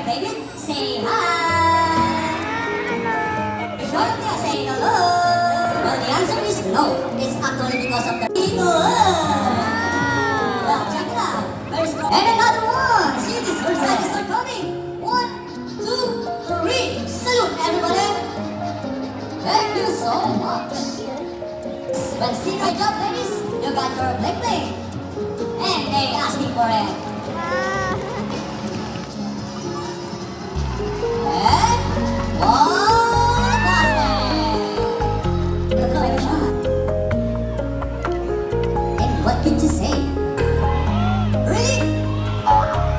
your David, say hi. Victoria, say hello. Well, the answer is no. It's actually because of the people. Well, check it out. Very strong. And another one. See, this first time start coming. 1, 2, 3. Salute, everybody. Thank you so much. Well, see my job, ladies. You got your bling bling. And they asking for it. And one basket. Look like a shot. And what did you say? Really?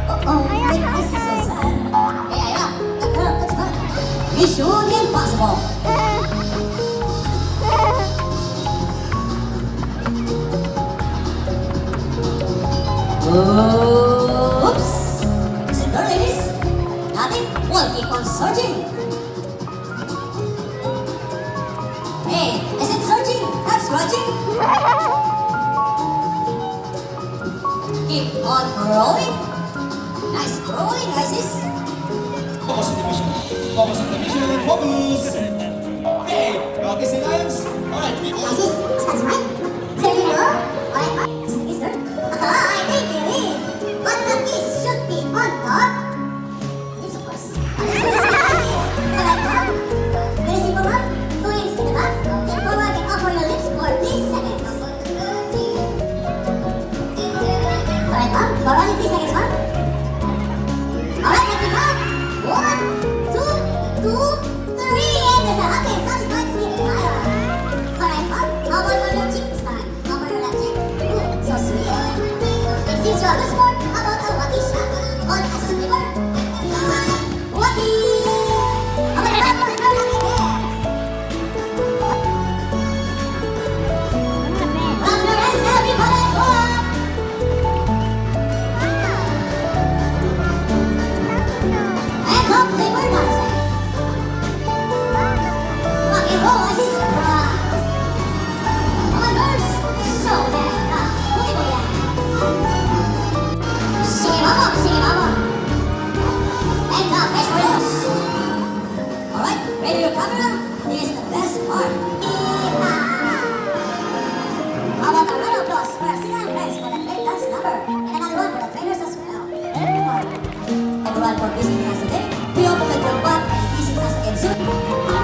Uh-oh, this is so sad. Hey, Ira, let's go. Mission impossible. Oops! Is it there, ladies? Nothing? We'll keep on searching. Hey, is it searching? Not scratching? Keep on rolling. Nice rolling, Isis. Focus on the mission. Focus on the mission. Focus! Okay, got this in hands. Alright. Hey, Isis, that's right. There you go. Alright, is there? I think there is. But the piece should be on top. Yes, of course. Alright, now. Very simple one. 2 inches to the back. Then forward and over your lips for 3 seconds. Alright, ma'am. For only 3 seconds, ma'am. Alright, let me count. 1, 2, 3. And there's a happy, satisfied sleep. Alright, ma'am. How about on your cheek this time? Over your left cheek. Ooh, so sweet. Since you have the sport, how about a wacky shot on a sleeper? Wacky! How about a bad one? How lucky there? Clap your hands, everybody! Go up! And up, they were dancing. Rock and roll, I see surprise. Come on, girls! Show them the booty dance. Sing it up, sing it up. And now, next for us. Alright, ready your camera? This is the best part. How about a round of applause for our singing friends for the great dance number? And another one for the trainers as well. Everyone for visiting us today. We hope that you're back and visit us again soon.